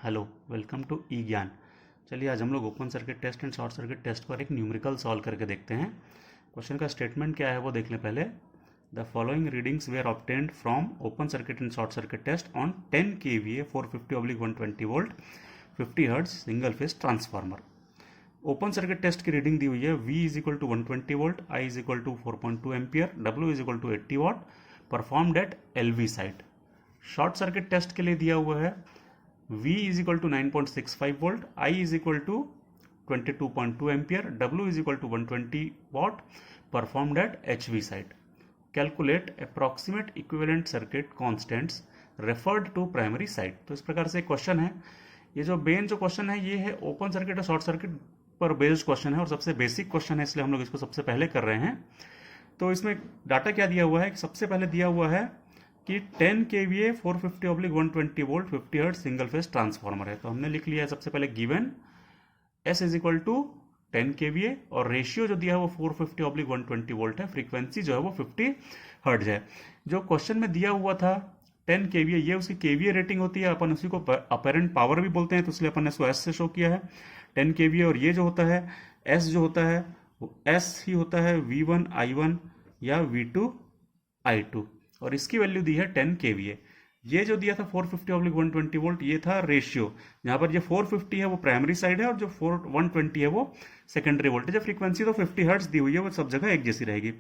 Hello, welcome to ई ज्ञान। चलिए आज हम लोग open circuit test and short circuit test पर एक न्यूमेरिकल सॉल्व करके देखते हैं। क्वेश्चन का स्टेटमेंट क्या है वो देख लें पहले। The following readings were obtained from open circuit and short circuit test on 10 kVA 450/120 volt 50 hertz single phase transformer. Open circuit test की रीडिंग दी हुई है V is equal to 120 volt, I is equal to 4.2 ampere, W is equal to 80 watt, performed at LV side. Short circuit test के लिए दिया हुआ है V is equal to 9.65 volt, I is equal to 22.2 ampere, W is equal to 120 watt, performed at HV site. Calculate approximate equivalent circuit constants referred to primary site. तो इस प्रकार से question है। ये जो क्वेश्चन है ये है ओपन सर्किट और शॉर्ट सर्किट पर बेस्ड क्वेश्चन है और सबसे बेसिक क्वेश्चन है, इसलिए हम लोग इसको सबसे पहले कर रहे हैं। तो इसमें डाटा क्या दिया हुआ है, सबसे पहले दिया हुआ है कि 10 kVA 450/120 volt 50 hertz single phase transformer है। तो हमने लिख लिया है सबसे पहले given S is equal to 10 kVA और रेशियो जो दिया है वो 450/120 वोल्ट है, फ्रीक्वेंसी जो है वो 50 हर्ट्ज है। जो क्वेश्चन में दिया हुआ था 10 kVA, ये उसकी kVA रेटिंग होती है, अपन उसी को अपेरेंट पावर भी बोलते हैं, तो इसलिए अपन ने इसको S से शो किया है 10 kVA। और ये जो होता है S जो होता है वो S ही होता है V1 I1 या V2 I2 और इसकी वैल्यू दी है 10 kVA। ये जो दिया था 450/120 वोल्ट ये था रेशियो, जहां पर ये 450 है वो प्राइमरी साइड है और जो 120 है वो सेकेंडरी वोल्टेज है। फ्रीक्वेंसी तो 50 हर्ट्ज दी हुई है, वो सब जगह एक जैसी रहेगी।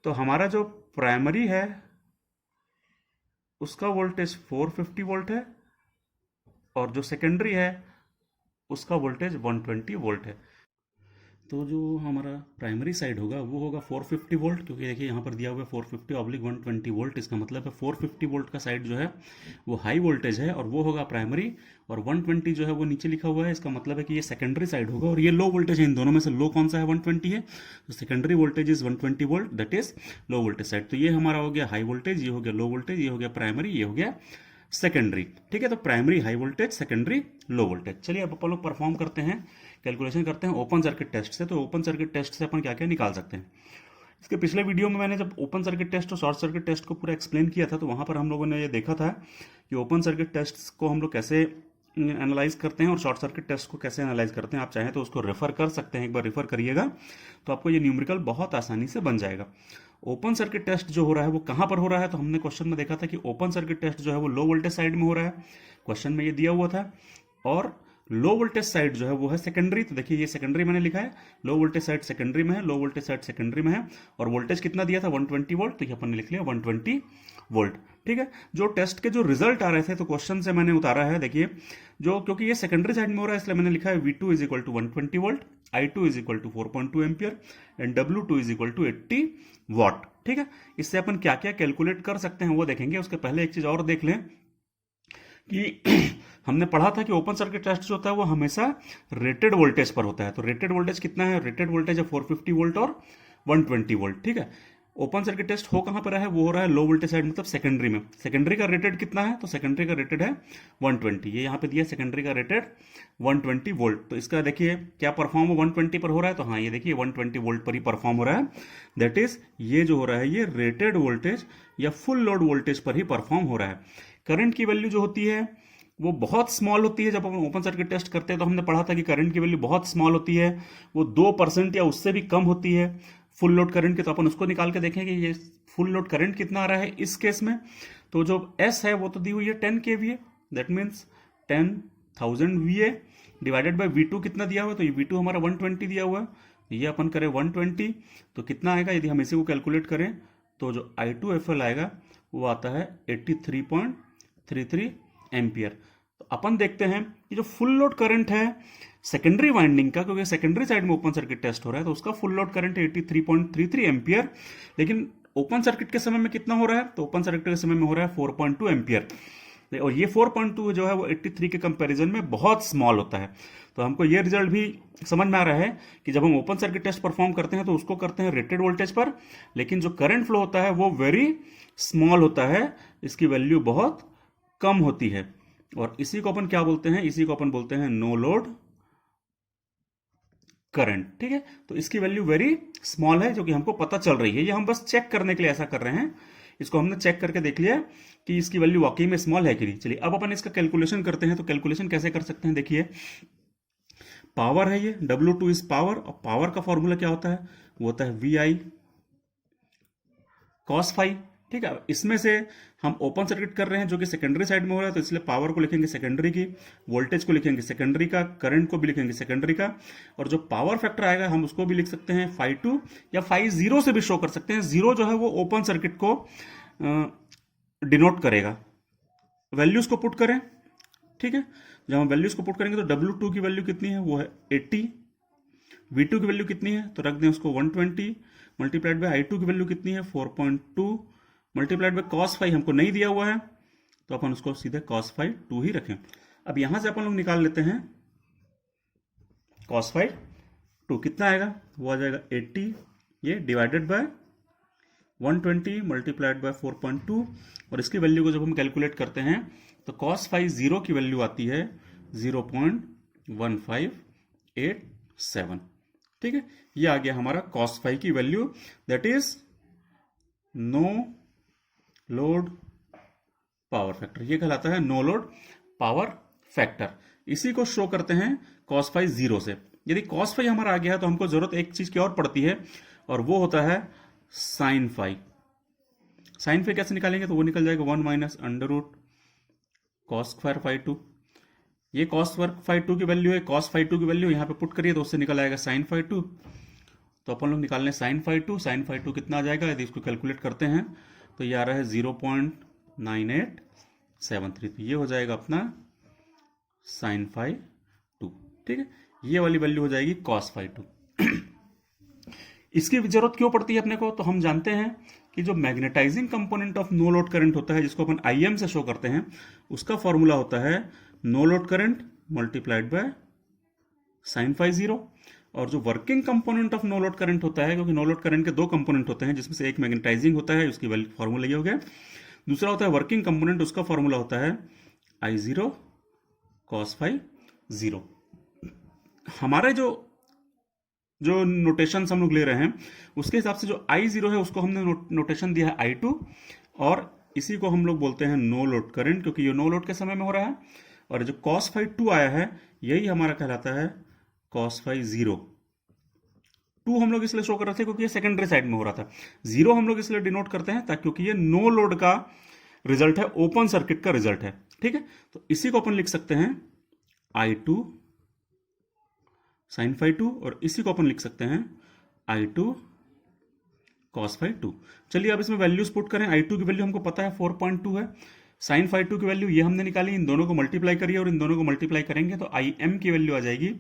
तो हमारा जो प्राइमरी है उसका वोल्टेज 450 वोल्ट है और जो सेकेंडरी है उसका वोल्टेज 120 वोल्ट है। तो जो हमारा प्राइमरी साइड होगा वो होगा 450 वोल्ट, क्योंकि देखिए यहाँ पर दिया हुआ है 450/120 वोल्ट, इसका मतलब है 450 वोल्ट का साइड जो है वो हाई वोल्टेज है और वो होगा प्राइमरी, और 120 जो है वो नीचे लिखा हुआ है, इसका मतलब है कि ये सेकेंडरी साइड होगा और ये लो वोल्टेज है। इन दोनों में से लो कौन सा है, 120 है, तो secondary voltage is 120 volt, that is low voltage side. तो ये हमारा हो गया हाई वोल्टेज, ये हो गया लो वोल्टेज, ये हो गया प्राइमरी, ये हो गया सेकेंडरी। ठीक है, तो primary high voltage, secondary low voltage. चलिए अब अपन लोग परफॉर्म करते हैं, कैलकुलेशन करते हैं ओपन सर्किट टेस्ट से। तो ओपन सर्किट टेस्ट से अपन क्या क्या निकाल सकते हैं। इसके पिछले वीडियो में मैंने जब ओपन सर्किट टेस्ट और शॉर्ट सर्किट टेस्ट को पूरा एक्सप्लेन किया था, तो वहां पर हम लोगों ने ये देखा था कि ओपन सर्किट टेस्ट को हम लोग कैसे एनालाइज करते हैं और शॉर्ट सर्किट टेस्ट को कैसे एनालाइज करते हैं। आप चाहें तो उसको रेफर कर सकते हैं, एक बार रेफर करिएगा तो आपको ये न्यूमेरिकल बहुत आसानी से बन जाएगा। ओपन सर्किट टेस्ट जो हो रहा है वो कहां पर हो रहा है, तो हमने क्वेश्चन में देखा था कि ओपन सर्किट टेस्ट जो है वो लो वोल्टेज साइड में हो रहा है, क्वेश्चन में ये दिया हुआ था। और लो वोल्टेज साइड जो है वो है सेकेंडरी, तो देखिए ये सेकेंडरी मैंने लिखा है, लो वोल्टेज साइड सेकेंडरी में है, लो वोल्टेज साइड सेकेंडरी में है। और वोल्टेज कितना दिया था 120 वोल्ट, तो ये अपन ने लिख लिया 120 वोल्ट। ठीक है, जो टेस्ट के जो रिजल्ट आ रहे थे तो क्वेश्चन से मैंने उतारा है, देखिए जो, क्योंकि ये सेकेंडरी साइड में हो रहा है इसलिए मैंने लिखा है V2 is equal to 120 volt, I2 is equal to 4.2 ampere and W2 is equal to 80 watt. ठीक है, इससे अपन क्या क्या कैलकुलेट कर सकते हैं वो देखेंगे। उसके पहले एक चीज और देख लें कि हमने पढ़ा था कि ओपन सर्किट टेस्ट जो होता है वो हमेशा रेटेड वोल्टेज पर होता है। तो रेटेड वोल्टेज कितना है, रेटेड वोल्टेज है 450 वोल्ट और 120 वोल्ट। ठीक है, ओपन सर्किट टेस्ट हो कहां पर है, वो हो रहा है लो वोल्टेज साइड, मतलब सेकेंडरी में। सेकेंडरी का रेटेड कितना है, तो सेकेंडरी का रेटेड है 120, ये यहां पे दिया सेकेंडरी का रेटेड 120 वोल्ट। तो इसका देखिए क्या परफॉर्म 120 पर हो रहा है, तो हाँ ये देखिए 120 वोल्ट पर ही परफॉर्म हो रहा है। दैट इज ये जो हो रहा है ये रेटेड वोल्टेज या फुल लोड वोल्टेज पर ही परफॉर्म हो रहा है। करंट की वैल्यू जो होती है वो बहुत स्मॉल होती है। जब हम ओपन सर्किट टेस्ट करते हैं तो हमने पढ़ा था कि करंट की वैल्यू बहुत स्मॉल होती है, वो 2% या उससे भी कम होती है फुल लोड करंट के। तो अपन उसको निकाल के देखेंगे ये फुल लोड करंट कितना आ रहा है इस केस में। तो जो S है वो तो दी हुई है 10 kVA, that means 10,000 VA divided by V2 कितना दिया हुआ है, तो ये V2 हमारा 120 दिया हुआ है, ये अपन करें 120 तो कितना आएगा, यदि हम इसी को कैलकुलेट करें तो जो I2FL आएगा वो आता है 83.33 एम्पियर। तो अपन देखते हैं कि जो फुल लोड करंट है सेकेंडरी वाइंडिंग का, क्योंकि सेकेंडरी साइड में ओपन सर्किट टेस्ट हो रहा है, तो उसका फुल लोड करंट है 83.33 एम्पियर। लेकिन ओपन सर्किट के समय में कितना हो रहा है, तो ओपन सर्किट के समय में हो रहा है 4.2 एम्पियर, और ये 4.2 जो है वो 83 के कंपैरिजन में बहुत स्मॉल होता है। तो हमको ये रिजल्ट भी समझ में आ रहा है कि जब हम ओपन सर्किट टेस्ट परफॉर्म करते हैं तो उसको करते हैं रेटेड वोल्टेज पर, लेकिन जो करंट फ्लो होता है वो वेरी स्मॉल होता है, इसकी वैल्यू बहुत कम होती है। और इसी को अपन क्या बोलते हैं, इसी को अपन बोलते हैं नो लोड करंट। ठीक है, तो इसकी वैल्यू वेरी स्मॉल है जो कि हमको पता चल रही है, ये हम बस चेक करने के लिए ऐसा कर रहे हैं इसको हमने चेक करके देख लिया कि इसकी वैल्यू वाकई में स्मॉल है कि नहीं। चलिए अब अपन इसका कैलकुलेशन करते हैं। तो कैलकुलेशन कैसे कर सकते हैं, देखिए पावर है ये, W2 इज पावर, और पावर का फॉर्मूला क्या होता है, वो होता है VI cos फाई। ठीक है, इसमें से हम ओपन सर्किट कर रहे हैं जो कि सेकेंडरी साइड में हो रहा है, तो इसलिए पावर को लिखेंगे सेकेंडरी की, वोल्टेज को लिखेंगे सेकेंडरी का, करंट को भी लिखेंगे सेकेंडरी का, और जो पावर फैक्टर आएगा हम उसको भी लिख सकते हैं फाई 2 या फाई 0 से भी शो कर सकते हैं। 0 जो है वो ओपन सर्किट को डिनोट करेगा। वैल्यूज को पुट करें, ठीक है, जब हम वैल्यूज को पुट करेंगे तो W2 की वैल्यू कितनी है, वो है 80, V2 की वैल्यू कितनी है, तो रख दें उसको 120, मल्टीप्लाइड बाय I2 की वैल्यू कितनी है 4.2, मल्टीप्लाइड बाय cos फाई हमको नहीं दिया हुआ है, तो अपन उसको सीधे cos फाई 2 ही रखें। अब यहां से अपन लोग निकाल लेते हैं cos फाई 2 कितना आएगा, वो आ जाएगा 80, ये डिवाइडेड बाय 120 मल्टीप्लाइड बाय 4.2, और इसकी वैल्यू को जब हम कैलकुलेट करते हैं तो cos फाई 0 की वैल्यू आती है 0.1587। ठीक है, ये आ गया हमारा cos फाई की value, that is no load power factor, ये कहलाता है नो लोड पावर फैक्टर। इसी को शो करते हैं cos फाई 0 से। यदि cos फाई हमारा आ गया है तो हमको जरूरत एक चीज की और पड़ती है, और वो होता है sin फाई। sin फाई कैसे निकालेंगे, तो वो निकल जाएगा 1 minus under root cos square phi 2। ये cos स्क्वायर फाई 2 की वैल्यू है, cos फाई 2 की वैल्यू यहां पे पुट करिए तो उससे निकल आएगा sin फाई 2। तो अपन लोग निकालने sin फाई 2, sin फाई 2 कितना आ जाएगा, यदि इसको कैलकुलेट करते हैं तो ये आ रहा है 0.9873, तो ये हो जाएगा अपना sin फाई 2। ठीक है, ये वाली वैल्यू हो जाएगी cos फाई 2। इसकी जरूरत क्यों पड़ती है अपने को, तो हम जानते हैं कि जो magnetizing component of no load current होता है, जिसको अपन IM से शो करते हैं, उसका फॉर्मूला होता है no load current multiplied by sin phi 0। और जो working component of no load current होता है, क्योंकि नो लोड करंट के दो कंपोनेंट होते हैं, जिसमें से एक मैग्नेटाइजिंग होता है, उसकी फॉर्मूला ये हो गया, दूसरा होता है वर्किंग कंपोनेंट, उसका फॉर्मूला होता है I0 cos फाई 0। हमारे जो नोटेशन हम लोग ले रहे हैं उसके हिसाब से जो I0 है उसको हमने नोटेशन दिया है I2, और इसी को हम लोग बोलते हैं नो लोड करंट, क्योंकि ये नो लोड के समय में हो रहा है। और जो cos फाई 2 आया है यही हमारा कहलाता है cos फाई 0। 2 हम लोग इसलिए शो कर रहे थे क्योंकि ये सेकेंडरी साइड में हो रहा था, 0 हम लोग इसलिए डिनोट करते हैं ताकि क्योंकि ये नो लोड का रिजल्ट है, ओपन सर्किट का रिजल्ट है। ठीक है, तो इसी को अपन लिख सकते हैं I2 sin फाई 2, और इसी को अपन लिख सकते हैं I2 cos फाई 2। चलिए अब इसमें वैल्यूज पुट करें। I2 की वैल्यू हमको पता है 4.2 है, sin फाई 2 की वैल्यू ये हमने निकाली, इन दोनों को मल्टीप्लाई करिए और इन दोनों को मल्टीप्लाई करेंगे तो IM की वैल्यू आ जाएगी,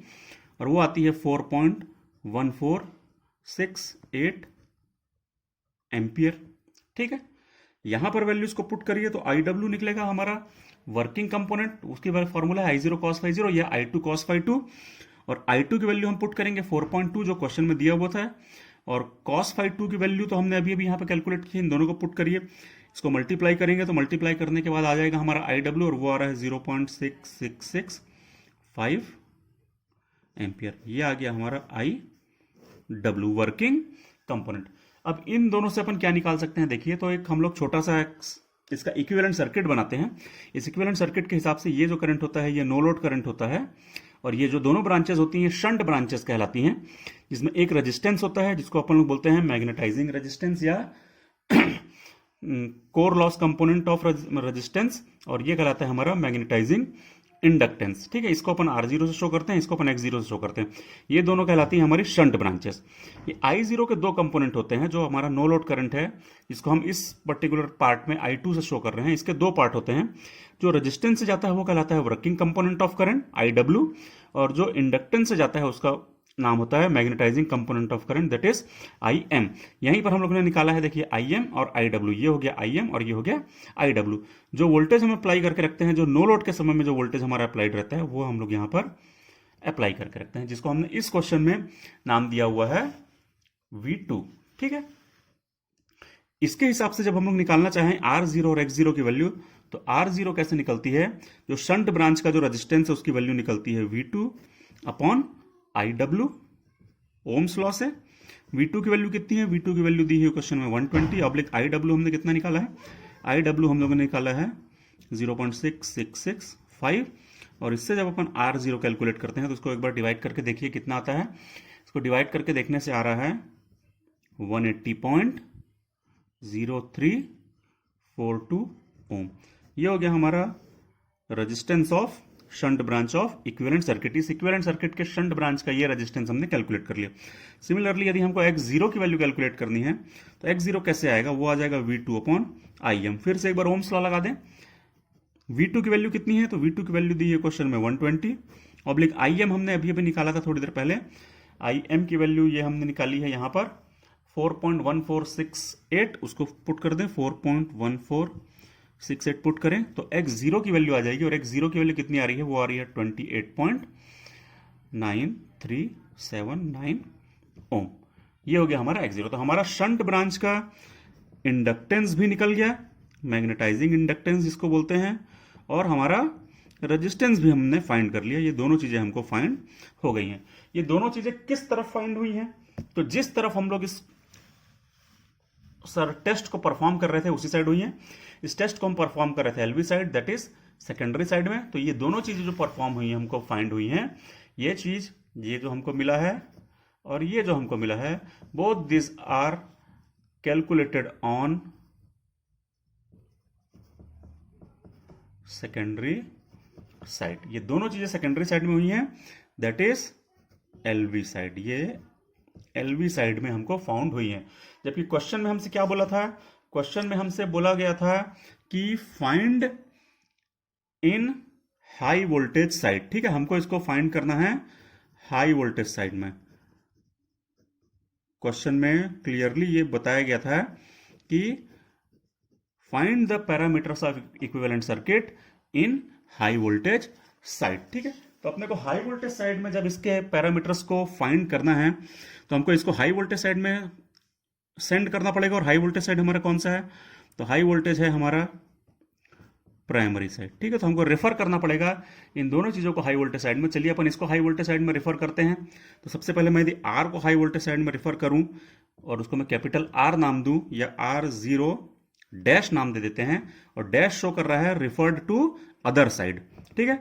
और वो आती है 4.1468 एम्पियर। ठीक है, यहां पर वैल्यूज को पुट करिए तो IW निकलेगा हमारा वर्किंग कंपोनेंट, उसकी फॉर्मूला है I0 cos फाई 0 या I2 cos फाई 2, और I2 की वैल्यू हम पुट करेंगे 4.2 जो क्वेश्चन में दिया हुआ था, और cos फाई 2 की वैल्यू तो हमने अभी यहाँ पे कैलकुलेट की, इन दोनों को पुट करिए, इसको मल्टीप्लाई करेंगे तो मल्टीप्लाई करने के बाद आ जाएगा हमारा IW, और वो आ रहा है 0.6665 एम्पियर। ये आ गया हमारा IW वर्किंग कंपोनेंट। अब इन दोनों से अपन क्या निकाल सकते हैं, देखिए तो एक हम लोग छोटा सा इसका इक्विवेलेंट सर्किट बनाते हैं। इस इक्विवेलेंट सर्किट के हिसाब से ये जो करंट होता है ये नो लोड करंट होता है, और ये जो दोनों ब्रांचेस होती हैं शंट ब्रांचेस कहलाती हैं, जिसमें एक रेजिस्टेंस होता है जिसको अपन लोग बोलते हैं मैग्नेटाइजिंग रेजिस्टेंस या core loss component of resistance, और ये कहलाता है हमारा मैग्नेटाइजिंग इंडक्टेंस। ठीक है, इसको अपन R0 से शो करते हैं, इसको अपन X0 से शो करते हैं। ये दोनों कहलाती हैं हमारी शंट ब्रांचेस। ये I0 के दो कंपोनेंट होते हैं, जो हमारा नो लोड करंट है, जिसको हम इस पर्टिकुलर पार्ट में I2 से शो कर रहे हैं। इसके दो पार्ट होते हैं, जो रेजिस्टेंस से जाता है वो कहलाता है working component of current IW, और जो इंडक्टेंस से जाता है उसका नाम होता है magnetizing component of current, that is IM। यहीं पर हम लोगों ने निकाला है, देखिए IM और IW, ये हो गया IM और ये हो गया IW। जो वोल्टेज हम अप्लाई करके रखते हैं, जो नो लोड के समय में जो वोल्टेज हमारा अप्लाइड रहता है, वो हम लोग यहाँ पर अप्लाई करके रखते हैं, जिसको हमने इस क्वेश्चन में नाम दिया हुआ है V2। ठीक है, इसके हिसाब से जब हम लोग निकालना चाहें R0 और X0 की वैल्यू, तो R0 कैसे निकलती है, जो शंट ब्रांच का जो रेजिस्टेंस है उसकी वैल्यू निकलती है V2 upon IW Ohm's law से, V2 की वैल्यू कितनी है? V2 की वैल्यू दी है क्वेश्चन में 120 ऑब्लिक IW हमने कितना निकाला है? IW हम लोगों ने निकाला है 0.6665 और इससे जब अपन R0 कैलकुलेट करते हैं तो उसको एक बार डिवाइड करके देखिए कितना आता है। इसको डिवाइड करके देखने से आ रहा है 180.0342 ओम। ये हो गया हमारा resistance of shunt branch of equivalent circuit. इस इक्विवेलेंट सर्किट के शंट ब्रांच का ये रेजिस्टेंस हमने कैलकुलेट कर लिया। सिमिलरली यदि हमको X0 की वैल्यू कैलकुलेट करनी है तो X0 कैसे आएगा? वो आ जाएगा V2 अपॉन IM। फिर से एक बार ओम्स लॉ लगा दें। V2 की वैल्यू कितनी है? तो V2 की वैल्यू दी है क्वेश्चन में 120 ऑब्लिक IM हमने अभी अभी निकाला था थोड़ी देर पहले। IM की वैल्यू ये हमने निकाली है यहाँ पर 4.1468, उसको पुट कर दें 4.1468 पुट करें तो X0 की वैल्यू आ जाएगी और X0 की वैल्यू कितनी आ रही है? वो आ रही है 28.9379 ओम। ये हो गया हमारा X0। तो हमारा शंट ब्रांच का इंडक्टेंस भी निकल गया, मैग्नेटाइजिंग इंडक्टेंस जिसको बोलते हैं, और हमारा रेजिस्टेंस भी हमने फाइंड कर लिया। ये दोनों चीजें हमको फाइंड हो गई हैं। ये दोनों चीजें किस तरफ फाइंड हुई हैं? तो जिस तरफ हम लोग इस टेस्ट को परफॉर्म कर रहे थे उसी साइड हुई हैं। इस टेस्ट को हम परफॉर्म कर रहे थे LV side, that is secondary side में। तो ये दोनों चीजें जो परफॉर्म हुई हैं हमको फाइंड हुई हैं। ये चीज, ये जो हमको मिला है और ये जो हमको मिला है, both this are calculated on secondary side. ये दोनों चीजें सेकेंडरी साइड में हुई हैं, दैट इज LV साइड। ये LV साइड में हमको फाउंड हुई है। जबकि क्वेश्चन में हमसे क्या बोला था? क्वेश्चन में हमसे बोला गया था कि find in high voltage side. ठीक है, हमको इसको फाइंड करना है हाई वोल्टेज साइड में। क्वेश्चन में क्लियरली ये बताया गया था कि find the parameters of equivalent circuit in high voltage side. ठीक है, तो अपने को हाई वोल्टेज साइड में जब इसके पैरामीटर्स को फाइंड करना है तो हमको इसको हाई वोल्टेज साइड में सेंड करना पड़ेगा। और हाई वोल्टेज साइड हमारा कौन सा है? तो हाई वोल्टेज है हमारा प्राइमरी साइड। ठीक है, तो हमको रेफर करना पड़ेगा इन दोनों चीजों को हाई वोल्टेज साइड में। चलिए अपन इसको हाई वोल्टेज साइड में रेफर करते हैं। तो सबसे पहले मैं यदि R को हाई वोल्टेज साइड में रेफर करूं और उसको मैं कैपिटल R नाम दूं या R0 डैश नाम दे देते हैं, और डैश शो कर रहा है रिफर्ड टू अदर साइड। ठीक है,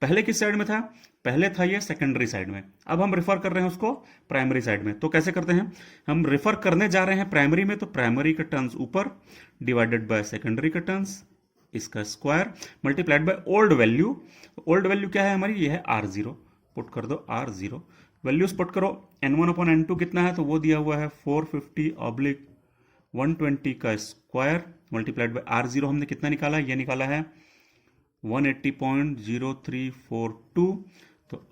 पहले किस साइड में था? पहले था ये सेकेंडरी साइड में। अब हम रेफर कर रहे हैं उसको प्राइमरी साइड में। तो कैसे करते हैं? हम रेफर करने जा रहे हैं प्राइमरी में, तो प्राइमरी का टर्न्स ऊपर डिवाइडेड बाय सेकेंडरी का टर्न्स, इसका square multiplied by old value. Old value क्या है हमारी? ये है R0। पुट कर दो R0, वैल्यूज पुट करो। N1 अपॉन N2 कितना है? तो वो दिया हुआ है 450 ऑब्लिक 120 का स्क्वायर मल्टीप्लाइड बाय R0 हमने कितना निकाला? ये निकाला है 180.0342। तो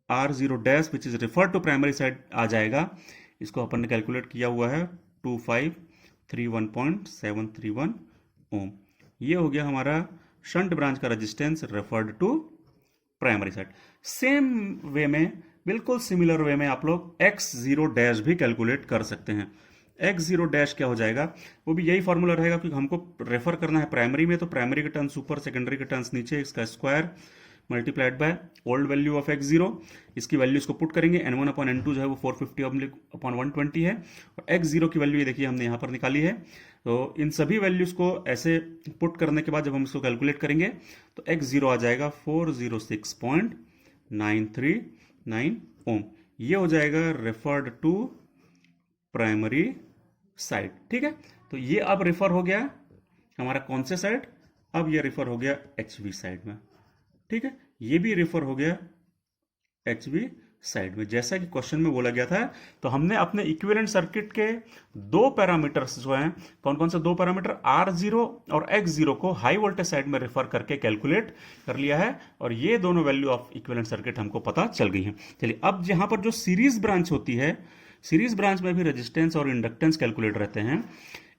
R0 dash which is refer to primary side आ जाएगा। इसको अपन ने कैलकुलेट किया हुआ है 2531.731 ओम। ये हो गया हमारा शंट ब्रांच का resistance referred to primary side. Same way में, बिल्कुल सिमिलर वे में आप लोग X0 डैश भी कैलकुलेट कर सकते हैं। X0 डैश क्या हो जाएगा? वो भी यही फॉर्मूला रहेगा, क्योंकि हमको रेफर करना है प्राइमरी में, तो प्राइमरी का टर्न्स ऊपर, सेकेंडरी का टर्न्स नीचे, इसका square multiplied by old value of X0। इसकी वैल्यू इसको पुट करेंगे। N1 अपॉन N2 जो है वो 450 अपॉन 120 है, और X0 की वैल्यू ये देखिए हमने यहाँ पर निकाली है। तो इन सभी वैल्यूज को ऐसे पुट करने के बाद जब हम इसको कैलकुलेट करेंगे तो X0 आ जाएगा 406.939 ओम। ये हो जाएगा रेफर्ड टू प्राइमरी साइड। ठीक है, तो ये अब रेफर हो गया हमारा कौन से साइड? अब ये रेफर हो गया HV साइड में। ठीक है, ये भी रेफर हो गया HV साइड में, जैसा कि क्वेश्चन में बोला गया था। तो हमने अपने इक्विवेलेंट सर्किट के दो पैरामीटर्स जो हैं, कौन कौन से दो पैरामीटर, R0 और X0 को हाई वोल्टेज साइड में रेफर करके कैलकुलेट कर लिया है, और ये दोनों वैल्यू ऑफ इक्विवेलेंट सर्किट हमको पता चल गई हैं। चलिए, अब यहां पर जो सीरीज ब्रांच होती है, सीरीज ब्रांच में भी रेजिस्टेंस और इंडक्टेंस कैलकुलेट रहते हैं।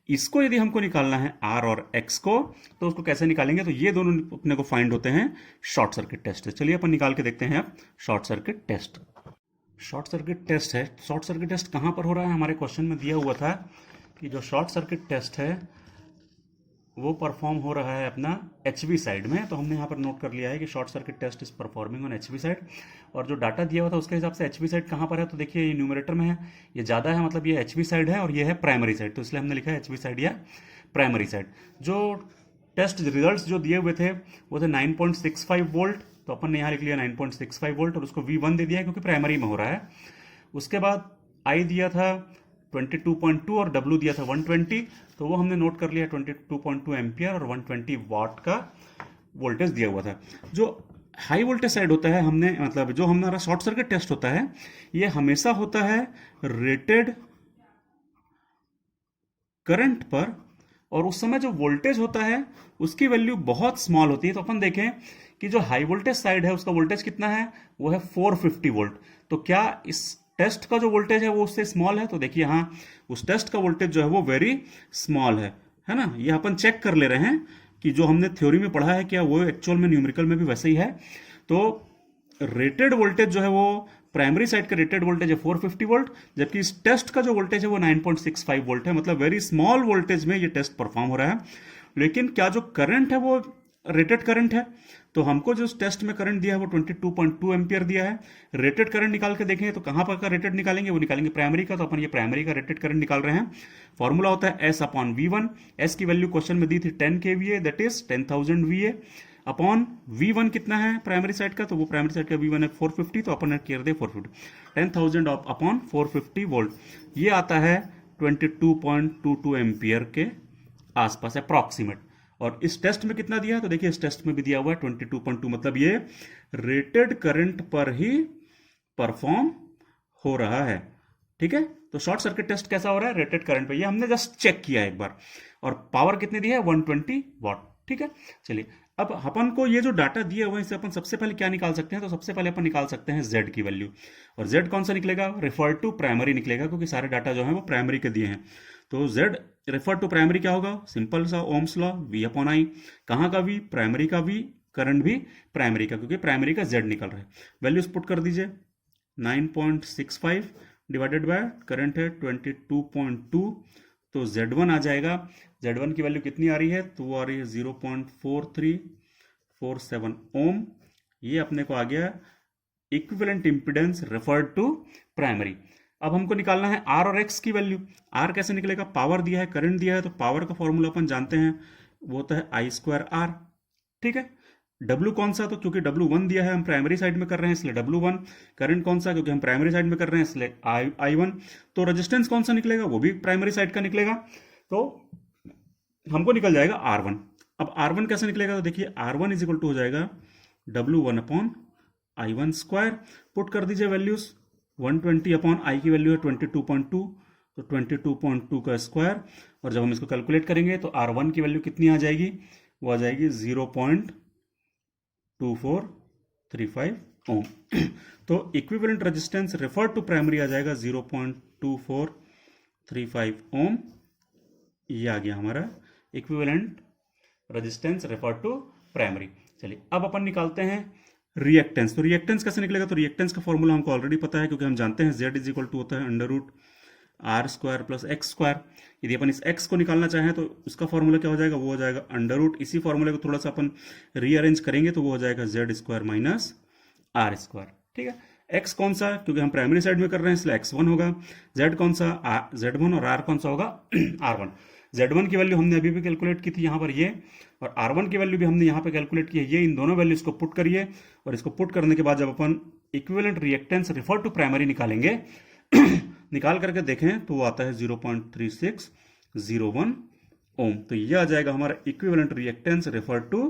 इसको यदि हमको निकालना है R और X को, तो उसको कैसे निकालेंगे? तो ये दोनों अपने को फाइंड होते हैं शॉर्ट सर्किट टेस्ट से। चलिए अपन निकाल के देखते हैं अब short circuit test. Short circuit test है, शॉर्ट सर्किट टेस्ट कहां पर हो रहा है? हमारे क्वेश्चन में दिया हुआ था कि जो शॉर्ट सर्किट टेस्ट है वो परफॉर्म हो रहा है अपना एचवी साइड में। तो हमने यहाँ पर नोट कर लिया है कि short circuit test is performing on HV side. और जो डाटा दिया हुआ था उसके हिसाब से एचवी साइड कहाँ पर है, तो देखिए ये न्यूमरेटर में है, ये ज़्यादा है, मतलब ये एचवी साइड है और ये है प्राइमरी साइड, तो इसलिए हमने लिखा है एचवी साइड या प्राइमरी साइड। जो टेस्ट रिजल्ट्स जो दिए हुए थे वो थे 9.65 वोल्ट, तो अपन ने यहाँ लिख लिया 9.65 वोल्ट और उसको V1 दे दिया है क्योंकि प्राइमरी में हो रहा है। उसके बाद आई दिया था 22.2 और W दिया था 120, तो वो हमने नोट कर लिया 22.2 एम्पियर और 120 वाट का वोल्टेज दिया हुआ था। जो हाई वोल्टेज साइड होता है, हमने मतलब जो हमारा शॉर्ट सर्किट टेस्ट होता है, ये हमेशा होता है रेटेड करंट पर, और उस समय जो वोल्टेज होता है उसकी वैल्यू बहुत स्मॉल होती है। तो अपन देखें कि जो हाई वोल्टेज साइड है उसका वोल्टेज कितना है, वो है 450 वोल्ट। तो क्या इस टेस्ट का जो वोल्टेज है वो उससे स्मॉल है, तो देखिए हाँ, उस टेस्ट का वोल्टेज जो है वो वेरी स्मॉल है ना। ये अपन चेक कर ले रहे हैं कि जो हमने थ्योरी में पढ़ा है क्या वो एक्चुअल में न्यूमेरिकल में भी वैसे ही है। तो रेटेड वोल्टेज जो है वो प्राइमरी साइड का रेटेड वोल्टेज है 450 वोल्ट, जबकि इस टेस्ट का जो वोल्टेज है वो 9.65 वोल्ट है, मतलब वेरी स्मॉल वोल्टेज में ये टेस्ट परफॉर्म हो रहा है। लेकिन क्या जो करंट है वो रेटेड करंट है, तो हमको जो टेस्ट में करंट दिया है वो 22.2 एम्पियर दिया है। रेटेड करंट निकाल के देखें तो कहां पर का रेटेड निकालेंगे, वो निकालेंगे प्राइमरी का, तो अपन ये प्राइमरी का रेटेड करंट निकाल रहे हैं। फॉर्मूला होता है S अपॉन V1। S की वैल्यू क्वेश्चन में दी थी 10 kVA, that is 10,000 VA upon V1 कितना है प्राइमरी साइड का, तो वो प्राइमरी साइड का V1 है 450, तो अपन कर दे 450, 10,000 अपॉन 450 वोल्ट, ये आता है 22.22 एम्पियर के आसपास अप्रॉक्सीमेट। और इस टेस्ट में कितना दिया है, तो देखिए इस टेस्ट में भी दिया हुआ है 22.2, मतलब ये रेटेड करंट पर ही परफॉर्म हो रहा है। ठीक है, तो शॉर्ट सर्किट टेस्ट कैसा हो रहा है, रेटेड करंट पे, ये हमने जस्ट चेक किया एक बार। और पावर कितनी दी है, 120 वॉट। ठीक है, चलिए अब अपन को ये जो डाटा दिया हुआ है इससे अपन सबसे पहले क्या निकाल सकते हैं, तो सबसे पहले अपन निकाल सकते हैं Z की वैल्यू। और Z कौन सा निकलेगा, रेफर टू प्राइमरी निकलेगा, क्योंकि सारे डाटा जो है वो प्राइमरी के दिए हैं। तो Z रेफर टू प्राइमरी क्या होगा, सिंपल सा Ohm's law, V upon I। कहाँ का V, प्राइमरी का V, करंट भी प्राइमरी का, क्योंकि प्राइमरी का Z निकल रहा है। वैल्यूज पुट कर दीजिए, 9.65 डिवाइडेड बाय करंट है 22.2, तो Z1 आ जाएगा। Z1 की वैल्यू कितनी आ रही है, तो वो आ रही है 0.4347 ओम। ये अपने को आ गया equivalent impedance referred to primary. अब हमको निकालना है R और X की वैल्यू। R कैसे निकलेगा, पावर दिया है, करंट दिया है, तो पावर का फॉर्मूला अपन जानते हैं, वो तो है I²R। ठीक है, W कौन सा, तो क्योंकि W1 दिया है, हम प्राइमरी साइड में कर रहे हैं इसलिए W1। करंट कौन सा, क्योंकि हम प्राइमरी साइड में कर रहे हैं इसलिए I1। तो रेजिस्टेंस कौन सा निकलेगा, वो भी प्राइमरी साइड का निकलेगा, तो हमको निकल जाएगा R1। अब R1 कैसे निकलेगा, तो देखिए R1 इज इक्वल टू हो जाएगा W1 upon I1 square. Put कर दीजिए वैल्यूज, 120 अपॉन I की वैल्यू है 22.2, तो 22.2 का स्क्वायर, और जब हम इसको कैलकुलेट करेंगे तो R1 की वैल्यू कितनी आ जाएगी, वो आ जाएगी 0.2435 ओम। तो equivalent resistance refer to primary आ जाएगा 0.2435 ओम। ये आ गया हमारा equivalent resistance refer to primary. चलिए अब अपन निकालते हैं रिएक्टेंस। तो रिएक्टेंस कैसे निकलेगा, तो रिएक्टेंस का फॉर्मूला हमको ऑलरेडी पता है, क्योंकि हम जानते हैं Z इज इक्वल टू होता है √R² प्लस X²। यदि अपन इस X को निकालना चाहें तो इसका फॉर्मूला क्या हो जाएगा, वो हो जाएगा √, इसी फॉर्मूले को थोड़ा सा अपन रीअरेंज करेंगे तो वो हो जाएगा Z² माइनस R²। ठीक है, X कौन सा, क्योंकि हम प्राइमरी साइड में कर रहे हैं इसलिए X1 होगा। Z कौन सा, Z1, और R कौन सा होगा, R1। Z1 की वैल्यू हमने अभी भी कैलकुलेट की थी यहाँ पर ये, और R1 की वैल्यू भी हमने यहाँ पे कैलकुलेट की है ये। इन दोनों वैल्यूज को पुट करिए, और इसको पुट करने के बाद जब अपन equivalent reactance refer to primary निकालेंगे निकाल करके देखें तो वो आता है 0.3601 ओम। तो ये आ जाएगा हमारा equivalent reactance refer to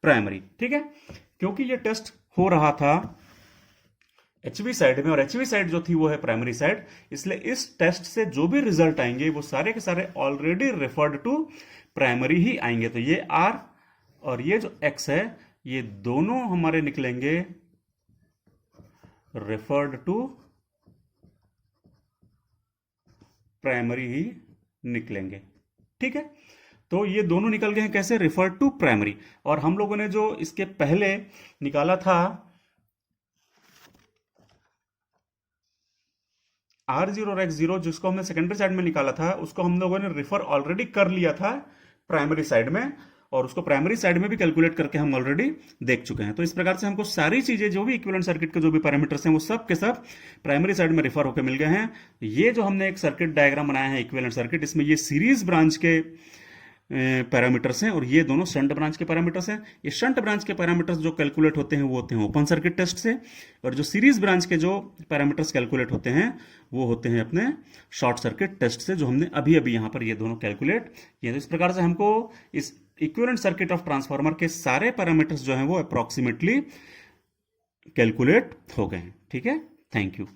primary. ठीक है, क्योंकि ये टेस्ट हो रहा था एचवी साइड में, और एचवी साइड जो थी वो है प्राइमरी साइड, इसलिए इस टेस्ट से जो भी रिजल्ट आएंगे वो सारे के सारे ऑलरेडी रेफर्ड टू प्राइमरी ही आएंगे। तो ये R और ये जो X है ये दोनों हमारे निकलेंगे रेफर्ड टू प्राइमरी ही निकलेंगे। ठीक है, तो ये दोनों निकल गए हैं कैसे, रेफर्ड टू प्राइमरी। और हम लोगों ने जो इसके पहले निकाला था R0 और X0, जिसको हमने सेकेंडरी साइड में निकाला था, उसको हम लोगों ने रेफर ऑलरेडी कर लिया था प्राइमरी साइड में, और उसको प्राइमरी साइड में भी कैलकुलेट करके हम ऑलरेडी देख चुके हैं। तो इस प्रकार से हमको सारी चीजें जो भी इक्विवेलेंट सर्किट के जो भी पैरामीटर्स हैं वो सब के सब प्राइमरी साइड में रिफर होकर मिल गए हैं। ये जो हमने एक सर्किट डायग्राम बनाया है इक्विवेलेंट सर्किट, इसमें ये सीरीज ब्रांच के पैरामीटर्स हैं और ये दोनों शंट ब्रांच के पैरामीटर्स हैं। ये शंट ब्रांच के पैरामीटर्स जो कैलकुलेट होते हैं वो होते हैं ओपन सर्किट टेस्ट से, और जो सीरीज ब्रांच के जो पैरामीटर्स कैलकुलेट होते हैं वो होते हैं अपने शॉर्ट सर्किट टेस्ट से, जो हमने अभी अभी यहां पर ये दोनों कैलकुलेट किए। तो इस प्रकार से हमको इस इक्विवेलेंट सर्किट ऑफ ट्रांसफार्मर के सारे पैरामीटर्स जो हैं वो अप्रोक्सीमेटली कैलकुलेट हो गए हैं। ठीक है, थैंक यू।